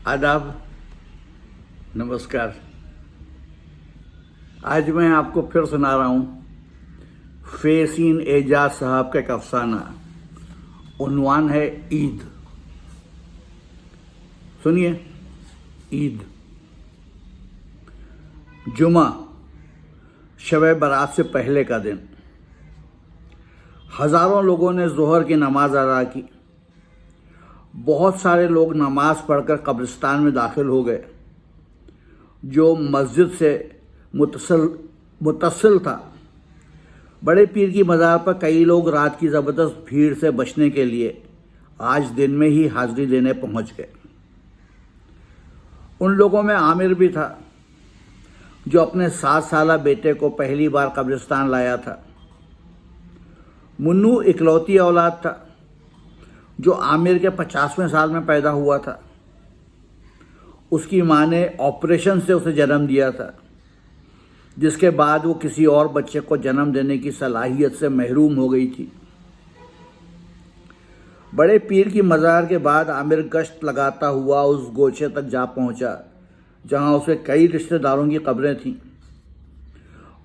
आदाब, नमस्कार। आज मैं आपको फिर सुना रहा हूँ फेसीन एजाज साहब का एक अफसाना। उन्वान है ईद। सुनिए। ईद। जुमा, शब बारात से पहले का दिन। हज़ारों लोगों ने ज़ोहर की नमाज अदा की। बहुत सारे लोग नमाज पढ़कर कब्रिस्तान में दाखिल हो गए जो मस्जिद से मुत्तसिल था। बड़े पीर की मज़ार पर कई लोग रात की ज़बरदस्त भीड़ से बचने के लिए आज दिन में ही हाज़िरी देने पहुंच गए। उन लोगों में आमिर भी था जो अपने 7 साला बेटे को पहली बार कब्रिस्तान लाया था। मुन्नू इकलौती औलाद था जो आमिर के 50वें साल में पैदा हुआ था। उसकी माँ ने ऑपरेशन से उसे जन्म दिया था, जिसके बाद वो किसी और बच्चे को जन्म देने की सलाहियत से महरूम हो गई थी। बड़े पीर की मज़ार के बाद आमिर गश्त लगाता हुआ उस गोचे तक जा पहुंचा जहां उसे कई रिश्तेदारों की कब्रें थीं।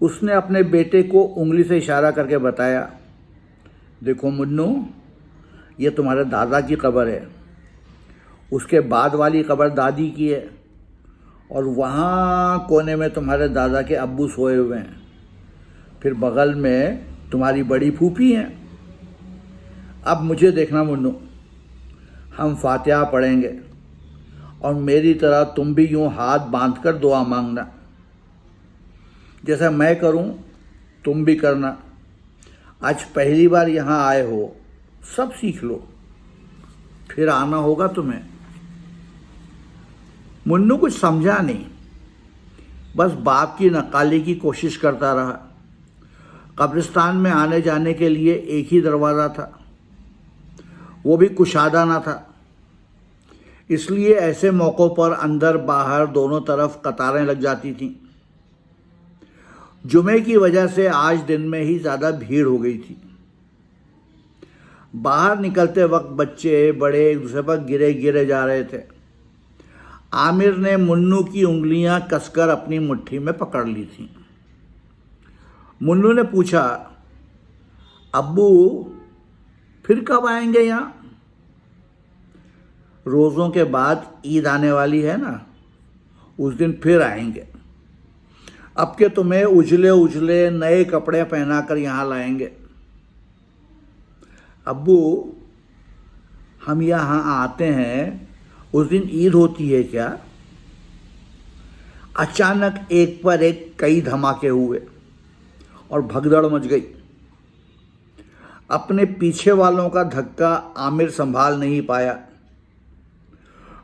उसने अपने बेटे को उंगली से इशारा करके बताया, देखो मुन्नू, ये तुम्हारे दादा की कब्र है, उसके बाद वाली कब्र दादी की है, और वहाँ कोने में तुम्हारे दादा के अब्बू सोए हुए हैं। फिर बगल में तुम्हारी बड़ी फूफी हैं। अब मुझे देखना मुन्नू, हम फातिहा पढ़ेंगे और मेरी तरह तुम भी यूँ हाथ बांधकर दुआ मांगना। जैसा मैं करूँ तुम भी करना। आज पहली बार यहाँ आए हो, सब सीख लो, फिर आना होगा तुम्हें। मुन्नू कुछ समझा नहीं, बस बाप की नकाली की कोशिश करता रहा। कब्रिस्तान में आने जाने के लिए एक ही दरवाज़ा था, वो भी कुशादा ना था। इसलिए ऐसे मौक़ों पर अंदर बाहर दोनों तरफ कतारें लग जाती थीं। जुमे की वजह से आज दिन में ही ज़्यादा भीड़ हो गई थी। बाहर निकलते वक्त बच्चे बड़े एक दूसरे पर गिरे गिरे जा रहे थे। आमिर ने मुन्नू की उंगलियां कसकर अपनी मुट्ठी में पकड़ ली थीं। मुन्नू ने पूछा, अब्बू फिर कब आएंगे यहाँ? रोज़ों के बाद ईद आने वाली है ना, उस दिन फिर आएंगे। अब के तुम्हें उजले उजले नए कपड़े पहनाकर यहाँ लाएंगे। अब्बू, हम यहाँ आते हैं उस दिन ईद होती है क्या? अचानक एक पर एक कई धमाके हुए और भगदड़ मच गई। अपने पीछे वालों का धक्का आमिर संभाल नहीं पाया।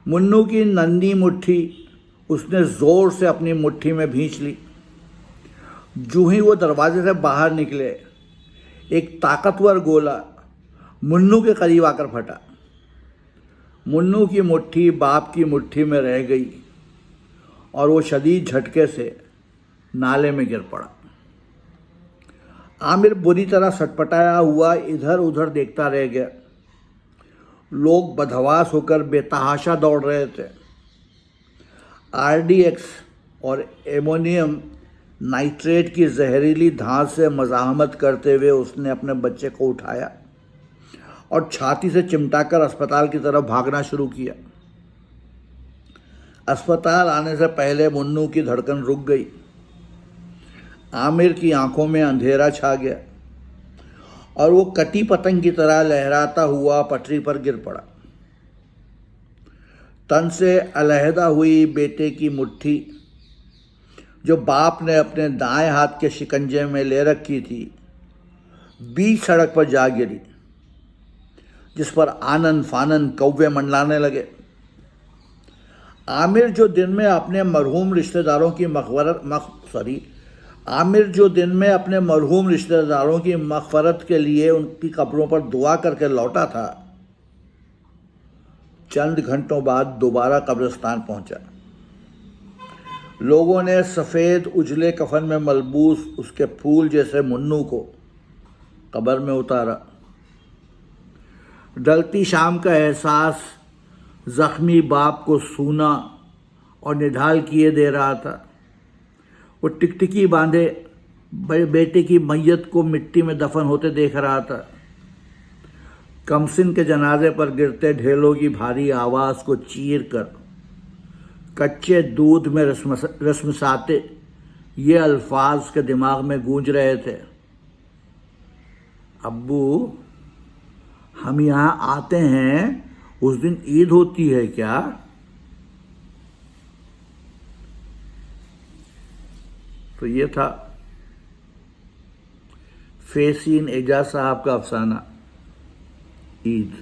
मुन्नू की नन्ही मुट्ठी उसने ज़ोर से अपनी मुट्ठी में भींच ली। जो ही वो दरवाजे से बाहर निकले, एक ताकतवर गोला मुन्नू के करीब आकर फटा। मुन्नू की मुट्ठी बाप की मुट्ठी में रह गई और वो शदीद झटके से नाले में गिर पड़ा। आमिर बुरी तरह सटपटाया हुआ इधर उधर देखता रह गया। लोग बदहवास होकर बेतहाशा दौड़ रहे थे। RDX और एमोनियम नाइट्रेट की जहरीली धार से मज़ाहमत करते हुए उसने अपने बच्चे को उठाया और छाती से चिमटाकर अस्पताल की तरफ भागना शुरू किया। अस्पताल आने से पहले मुन्नू की धड़कन रुक गई। आमिर की आंखों में अंधेरा छा गया और वो कटी पतंग की तरह लहराता हुआ पटरी पर गिर पड़ा। तन से अलहदा हुई बेटे की मुट्ठी, जो बाप ने अपने दाएं हाथ के शिकंजे में ले रखी थी, बीच सड़क पर जा गिरी, जिस पर आनन फानन कौवे मंडलाने लगे। आमिर जो दिन में अपने मरहूम रिश्तेदारों की मग़फ़रत के लिए उनकी कब्रों पर दुआ करके लौटा था, चंद घंटों बाद दोबारा कब्रिस्तान पहुंचा। लोगों ने सफ़ेद उजले कफन में मलबूस उसके फूल जैसे मुन्नू को कब्र में उतारा। ढलती शाम का एहसास जख्मी बाप को सूना और निढाल किए दे रहा था। वो टिकटिकी बांधे बेटे की मैयत को मिट्टी में दफन होते देख रहा था। कमसिन के जनाजे पर गिरते ढेलों की भारी आवाज़ को चीर कर कच्चे दूध में रसमसाते ये अल्फाज के दिमाग में गूंज रहे थे, अब्बू हम यहाँ आते हैं उस दिन ईद होती है क्या? तो ये था फेसीन एजाज साहब का अफसाना ईद।